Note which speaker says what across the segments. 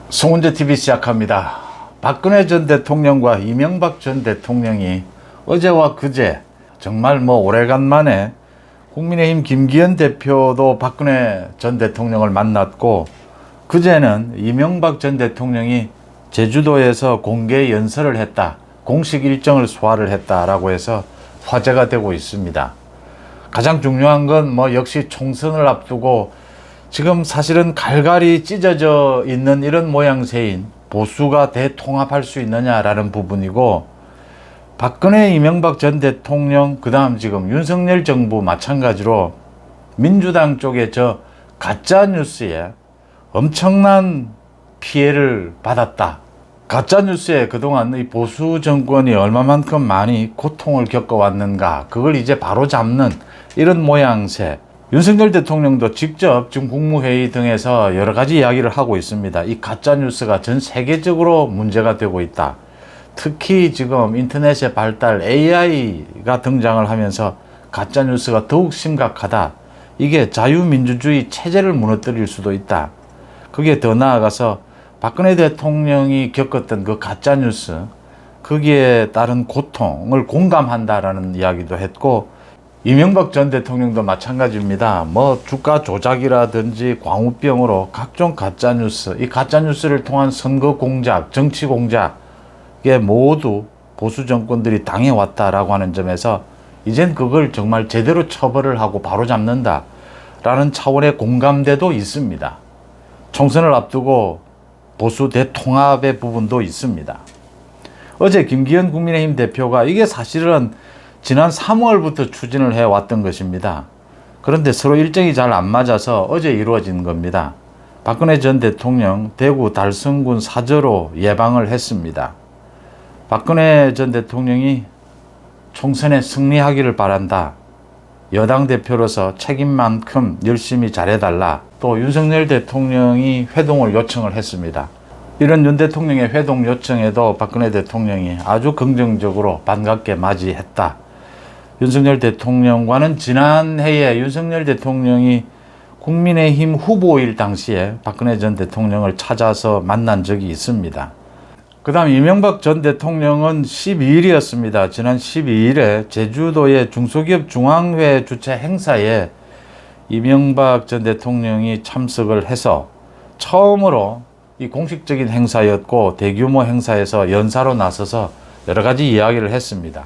Speaker 1: 송은재 TV 시작합니다. 박근혜 전 대통령과 이명박 전 대통령이 어제와 그제 정말 오래간만에 국민의힘 김기현 대표도 박근혜 전 대통령을 만났고, 그제는 이명박 전 대통령이 제주도에서 공개 연설을 했다, 공식 일정을 소화를 했다라고 해서 화제가 되고 있습니다. 가장 중요한 건 역시 총선을 앞두고 지금 사실은 갈갈이 찢어져 있는 이런 모양새인 보수가 대통합할 수 있느냐라는 부분이고, 박근혜 이명박 전 대통령, 그 다음 지금 윤석열 정부 마찬가지로 민주당 쪽에 저 가짜뉴스에 엄청난 피해를 받았다. 가짜뉴스에 그동안 이 보수 정권이 얼마만큼 많이 고통을 겪어왔는가, 그걸 이제 바로 잡는 이런 모양새. 윤석열 대통령도 직접 지금 국무회의 등에서 여러 가지 이야기를 하고 있습니다. 이 가짜뉴스가 전 세계적으로 문제가 되고 있다. 특히 지금 인터넷의 발달, AI가 등장을 하면서 가짜뉴스가 더욱 심각하다. 이게 자유민주주의 체제를 무너뜨릴 수도 있다. 그게 더 나아가서 박근혜 대통령이 겪었던 그 가짜뉴스, 거기에 따른 고통을 공감한다라는 이야기도 했고, 이명박 전 대통령도 마찬가지입니다. 주가 조작이라든지 광우병으로 각종 가짜뉴스, 이 가짜뉴스를 통한 선거 공작, 정치 공작에 모두 보수 정권들이 당해왔다라고 하는 점에서 이젠 그걸 정말 제대로 처벌을 하고 바로잡는다라는 차원의 공감대도 있습니다. 총선을 앞두고 보수 대통합의 부분도 있습니다. 어제 김기현 국민의힘 대표가 이게 사실은 지난 3월부터 추진을 해왔던 것입니다. 그런데 서로 일정이 잘 안 맞아서 어제 이루어진 겁니다. 박근혜 전 대통령 대구 달성군 사저로 예방을 했습니다. 박근혜 전 대통령이 총선에 승리하기를 바란다. 여당 대표로서 책임만큼 열심히 잘해달라. 또 윤석열 대통령이 회동을 요청을 했습니다. 이런 윤 대통령의 회동 요청에도 박근혜 대통령이 아주 긍정적으로 반갑게 맞이했다. 윤석열 대통령과는 지난해에 윤석열 대통령이 국민의힘 후보일 당시에 박근혜 전 대통령을 찾아서 만난 적이 있습니다. 그 다음 이명박 전 대통령은 12일이었습니다. 지난 12일에 제주도의 중소기업 중앙회 주최 행사에 이명박 전 대통령이 참석을 해서 처음으로 이 공식적인 행사였고, 대규모 행사에서 연사로 나서서 여러 가지 이야기를 했습니다.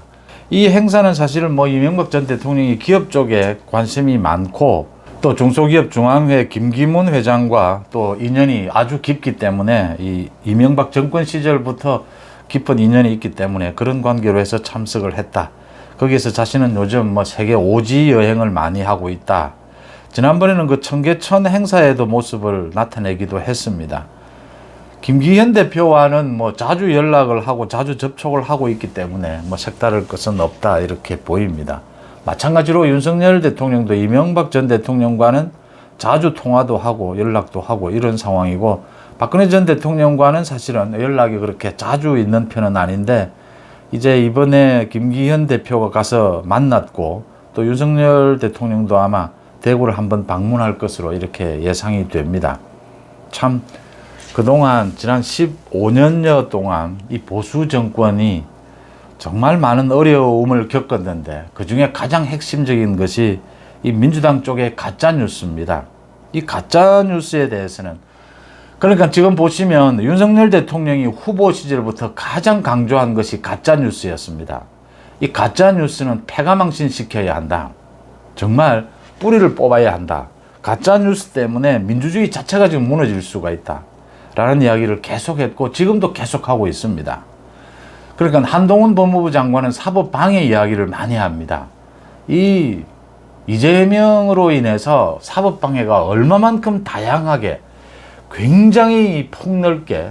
Speaker 1: 이 행사는 사실은 이명박 전 대통령이 기업 쪽에 관심이 많고, 또 중소기업 중앙회 김기문 회장과 또 인연이 아주 깊기 때문에 이명박 정권 시절부터 깊은 인연이 있기 때문에 그런 관계로 해서 참석을 했다. 거기에서 자신은 요즘 세계 오지 여행을 많이 하고 있다. 지난번에는 그 청계천 행사에도 모습을 나타내기도 했습니다. 김기현 대표와는 자주 연락을 하고 자주 접촉을 하고 있기 때문에 색다를 것은 없다, 이렇게 보입니다. 마찬가지로 윤석열 대통령도 이명박 전 대통령과는 자주 통화도 하고 연락도 하고 이런 상황이고, 박근혜 전 대통령과는 사실은 연락이 그렇게 자주 있는 편은 아닌데, 이제 이번에 김기현 대표가 가서 만났고, 또 윤석열 대통령도 아마 대구를 한번 방문할 것으로 이렇게 예상이 됩니다. 참 그동안 지난 15년여 동안 이 보수 정권이 정말 많은 어려움을 겪었는데, 그 중에 가장 핵심적인 것이 이 민주당 쪽의 가짜뉴스입니다. 이 가짜뉴스에 대해서는, 그러니까 지금 보시면 윤석열 대통령이 후보 시절부터 가장 강조한 것이 가짜뉴스였습니다. 이 가짜뉴스는 패가망신 시켜야 한다. 정말 뿌리를 뽑아야 한다. 가짜뉴스 때문에 민주주의 자체가 지금 무너질 수가 있다. 라는 이야기를 계속했고 지금도 계속하고 있습니다. 그러니까 한동훈 법무부 장관은 사법방해 이야기를 많이 합니다. 이재명으로 인해서 사법방해가 얼마만큼 다양하게 굉장히 폭넓게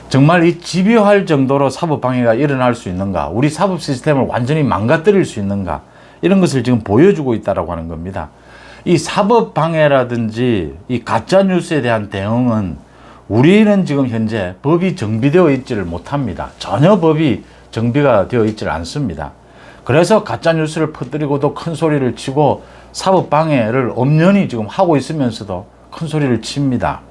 Speaker 1: 정말 이 집요할 정도로 사법방해가 일어날 수 있는가, 우리 사법 시스템을 완전히 망가뜨릴 수 있는가, 이런 것을 지금 보여주고 있다고 하는 겁니다. 이 사법방해라든지 이 가짜뉴스에 대한 대응은 우리는 지금 현재 법이 정비되어 있지를 못합니다. 전혀 법이 정비가 되어 있지를 않습니다. 그래서 가짜뉴스를 퍼뜨리고도 큰 소리를 치고 사법방해를 엄연히 지금 하고 있으면서도 큰 소리를 칩니다.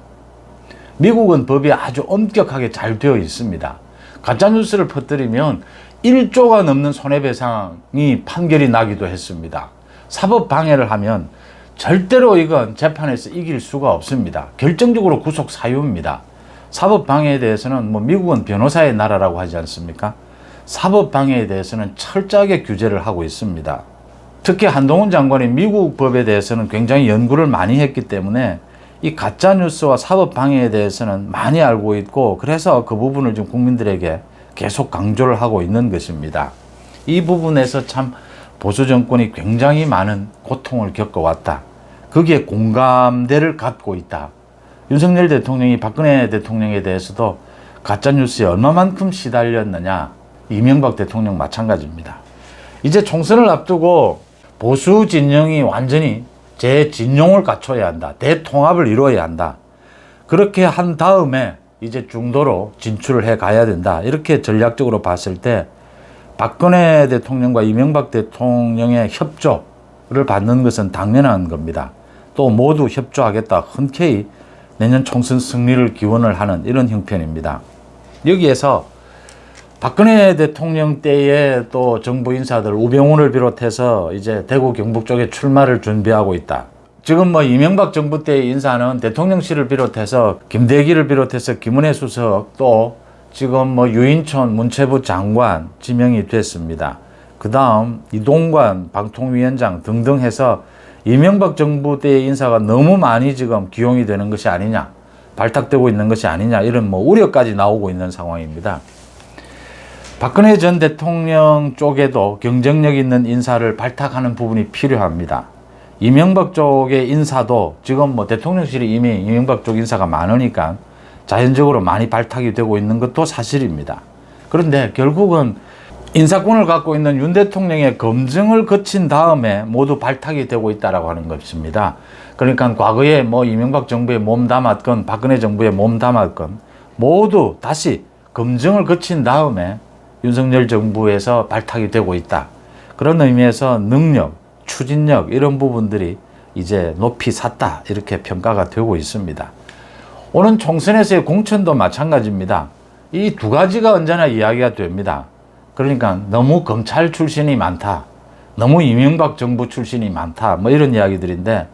Speaker 1: 미국은 법이 아주 엄격하게 잘 되어 있습니다. 가짜뉴스를 퍼뜨리면 1조가 넘는 손해배상이 판결이 나기도 했습니다. 사법방해를 하면 절대로 이건 재판에서 이길 수가 없습니다. 결정적으로 구속 사유입니다. 사법방해에 대해서는 미국은 변호사의 나라라고 하지 않습니까? 사법방해에 대해서는 철저하게 규제를 하고 있습니다. 특히 한동훈 장관이 미국 법에 대해서는 굉장히 연구를 많이 했기 때문에 이 가짜뉴스와 사법방해에 대해서는 많이 알고 있고, 그래서 그 부분을 좀 국민들에게 계속 강조를 하고 있는 것입니다. 이 부분에서 참 보수 정권이 굉장히 많은 고통을 겪어왔다. 거기에 공감대를 갖고 있다. 윤석열 대통령이 박근혜 대통령에 대해서도 가짜뉴스에 얼마만큼 시달렸느냐. 이명박 대통령 마찬가지입니다. 이제 총선을 앞두고 보수 진영이 완전히 재진용을 갖춰야 한다. 대통합을 이루어야 한다. 그렇게 한 다음에 이제 중도로 진출을 해 가야 된다. 이렇게 전략적으로 봤을 때 박근혜 대통령과 이명박 대통령의 협조를 받는 것은 당연한 겁니다. 또 모두 협조하겠다. 흔쾌히 내년 총선 승리를 기원을 하는 이런 형편입니다. 여기에서 박근혜 대통령 때에 또 정부 인사들 우병우를 비롯해서 이제 대구 경북 쪽에 출마를 준비하고 있다. 지금 이명박 정부 때의 인사는 대통령실을 비롯해서 김대기를 비롯해서 김은혜 수석, 또 지금 유인촌 문체부 장관 지명이 됐습니다. 그 다음 이동관 방통위원장 등등 해서 이명박 정부 때의 인사가 너무 많이 지금 기용이 되는 것이 아니냐, 발탁되고 있는 것이 아니냐, 이런 우려까지 나오고 있는 상황입니다. 박근혜 전 대통령 쪽에도 경쟁력 있는 인사를 발탁하는 부분이 필요합니다. 이명박 쪽의 인사도 지금 대통령실이 이미 이명박 쪽 인사가 많으니까 자연적으로 많이 발탁이 되고 있는 것도 사실입니다. 그런데 결국은 인사권을 갖고 있는 윤 대통령의 검증을 거친 다음에 모두 발탁이 되고 있다라고 하는 것입니다. 그러니까 과거에 이명박 정부에 몸담았건 박근혜 정부에 몸담았건 모두 다시 검증을 거친 다음에 윤석열 정부에서 발탁이 되고 있다. 그런 의미에서 능력, 추진력 이런 부분들이 이제 높이 샀다. 이렇게 평가가 되고 있습니다. 오는 총선에서의 공천도 마찬가지입니다. 이 두 가지가 언제나 이야기가 됩니다. 그러니까 너무 검찰 출신이 많다. 너무 이명박 정부 출신이 많다. 이런 이야기들인데,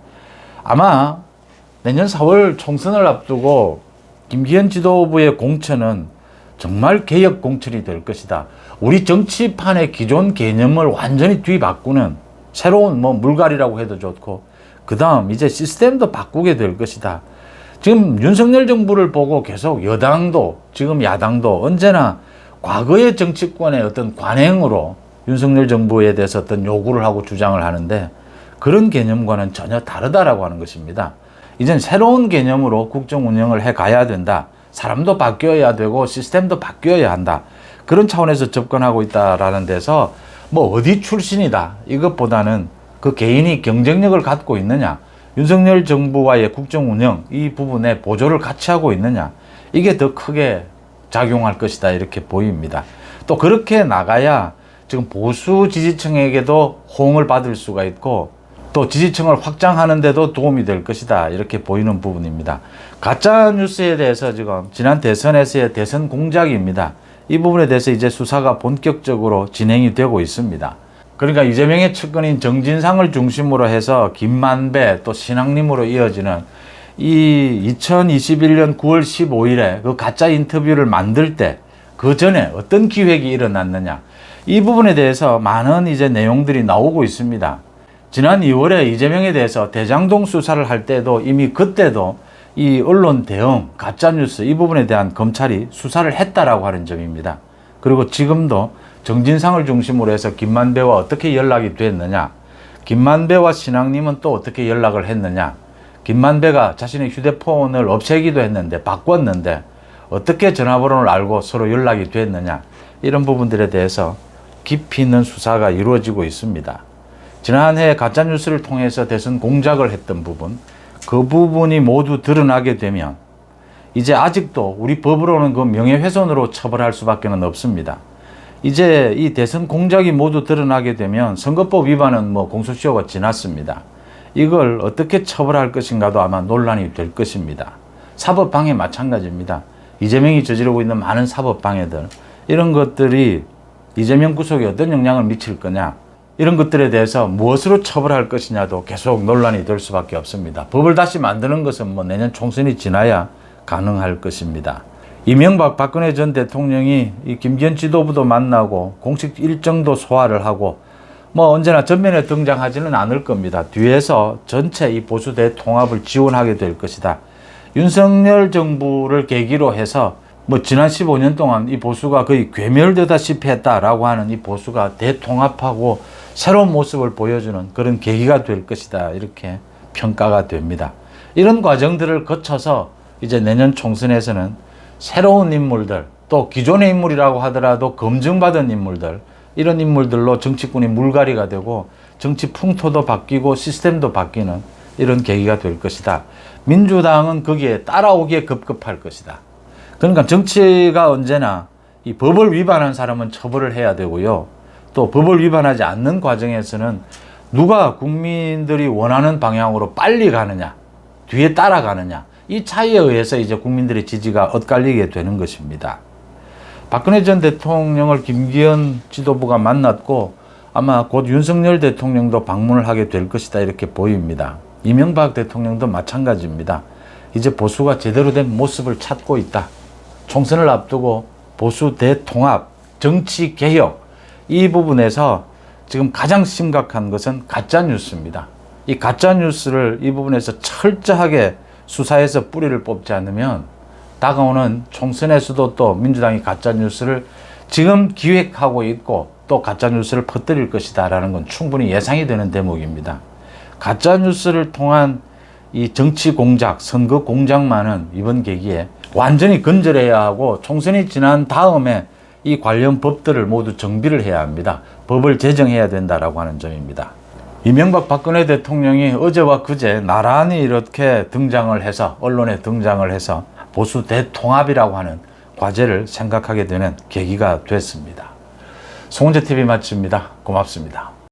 Speaker 1: 아마 내년 4월 총선을 앞두고 김기현 지도부의 공천은 정말 개혁 공천이 될 것이다. 우리 정치판의 기존 개념을 완전히 뒤바꾸는 새로운 물갈이라고 해도 좋고, 그 다음 이제 시스템도 바꾸게 될 것이다. 지금 윤석열 정부를 보고 계속 여당도 지금 야당도 언제나 과거의 정치권의 어떤 관행으로 윤석열 정부에 대해서 어떤 요구를 하고 주장을 하는데, 그런 개념과는 전혀 다르다라고 하는 것입니다. 이젠 새로운 개념으로 국정 운영을 해 가야 된다. 사람도 바뀌어야 되고 시스템도 바뀌어야 한다. 그런 차원에서 접근하고 있다라는 데서 어디 출신이다 이것보다는 그 개인이 경쟁력을 갖고 있느냐, 윤석열 정부와의 국정 운영 이 부분에 보조를 같이 하고 있느냐, 이게 더 크게 작용할 것이다 이렇게 보입니다. 또 그렇게 나가야 지금 보수 지지층에게도 호응을 받을 수가 있고, 또 지지층을 확장하는 데도 도움이 될 것이다 이렇게 보이는 부분입니다. 가짜뉴스에 대해서 지금 지난 대선에서의 대선 공작입니다. 이 부분에 대해서 이제 수사가 본격적으로 진행이 되고 있습니다. 그러니까 이재명의 측근인 정진상을 중심으로 해서 김만배 또 신앙님으로 이어지는 이 2021년 9월 15일에 그 가짜 인터뷰를 만들 때 그 전에 어떤 기획이 일어났느냐, 이 부분에 대해서 많은 이제 내용들이 나오고 있습니다. 지난 2월에 이재명에 대해서 대장동 수사를 할 때도 이미 그때도 이 언론 대응, 가짜뉴스 이 부분에 대한 검찰이 수사를 했다라고 하는 점입니다. 그리고 지금도 정진상을 중심으로 해서 김만배와 어떻게 연락이 됐느냐, 김만배와 신앙님은 또 어떻게 연락을 했느냐, 김만배가 자신의 휴대폰을 없애기도 했는데 바꿨는데 어떻게 전화번호를 알고 서로 연락이 됐느냐, 이런 부분들에 대해서 깊이 있는 수사가 이루어지고 있습니다. 지난해 가짜뉴스를 통해서 대선 공작을 했던 부분, 그 부분이 모두 드러나게 되면 이제 아직도 우리 법으로는 그 명예훼손으로 처벌할 수밖에 없습니다. 이제 이 대선 공작이 모두 드러나게 되면 선거법 위반은 공소시효가 지났습니다. 이걸 어떻게 처벌할 것인가도 아마 논란이 될 것입니다. 사법방해 마찬가지입니다. 이재명이 저지르고 있는 많은 사법방해들, 이런 것들이 이재명 구속에 어떤 영향을 미칠 거냐, 이런 것들에 대해서 무엇으로 처벌할 것이냐도 계속 논란이 될 수밖에 없습니다. 법을 다시 만드는 것은 뭐 내년 총선이 지나야 가능할 것입니다. 이명박 박근혜 전 대통령이 이 김기현 지도부도 만나고 공식 일정도 소화를 하고 뭐 언제나 전면에 등장하지는 않을 겁니다. 뒤에서 전체 이 보수 대통합을 지원하게 될 것이다. 윤석열 정부를 계기로 해서 뭐 지난 15년 동안 이 보수가 거의 괴멸되다시피 했다라고 하는 이 보수가 대통합하고 새로운 모습을 보여주는 그런 계기가 될 것이다. 이렇게 평가가 됩니다. 이런 과정들을 거쳐서 이제 내년 총선에서는 새로운 인물들, 또 기존의 인물이라고 하더라도 검증받은 인물들, 이런 인물들로 정치권이 물갈이가 되고 정치 풍토도 바뀌고 시스템도 바뀌는 이런 계기가 될 것이다. 민주당은 거기에 따라오기에 급급할 것이다. 그러니까 정치가 언제나 이 법을 위반한 사람은 처벌을 해야 되고요. 또 법을 위반하지 않는 과정에서는 누가 국민들이 원하는 방향으로 빨리 가느냐, 뒤에 따라가느냐, 이 차이에 의해서 이제 국민들의 지지가 엇갈리게 되는 것입니다. 박근혜 전 대통령을 김기현 지도부가 만났고 아마 곧 윤석열 대통령도 방문을 하게 될 것이다 이렇게 보입니다. 이명박 대통령도 마찬가지입니다. 이제 보수가 제대로 된 모습을 찾고 있다. 총선을 앞두고 보수 대통합, 정치 개혁, 이 부분에서 지금 가장 심각한 것은 가짜뉴스입니다. 이 가짜뉴스를 이 부분에서 철저하게 수사해서 뿌리를 뽑지 않으면 다가오는 총선에서도 또 민주당이 가짜뉴스를 지금 기획하고 있고 또 가짜뉴스를 퍼뜨릴 것이다 라는 건 충분히 예상이 되는 대목입니다. 가짜뉴스를 통한 이 정치 공작, 선거 공작만은 이번 계기에 완전히 건절해야 하고 총선이 지난 다음에 이 관련 법들을 모두 정비를 해야 합니다. 법을 제정해야 된다라고 하는 점입니다. 이명박 박근혜 대통령이 어제와 그제 나란히 이렇게 등장을 해서 언론에 등장을 해서 보수 대통합이라고 하는 과제를 생각하게 되는 계기가 됐습니다. 송은재TV 마칩니다. 고맙습니다.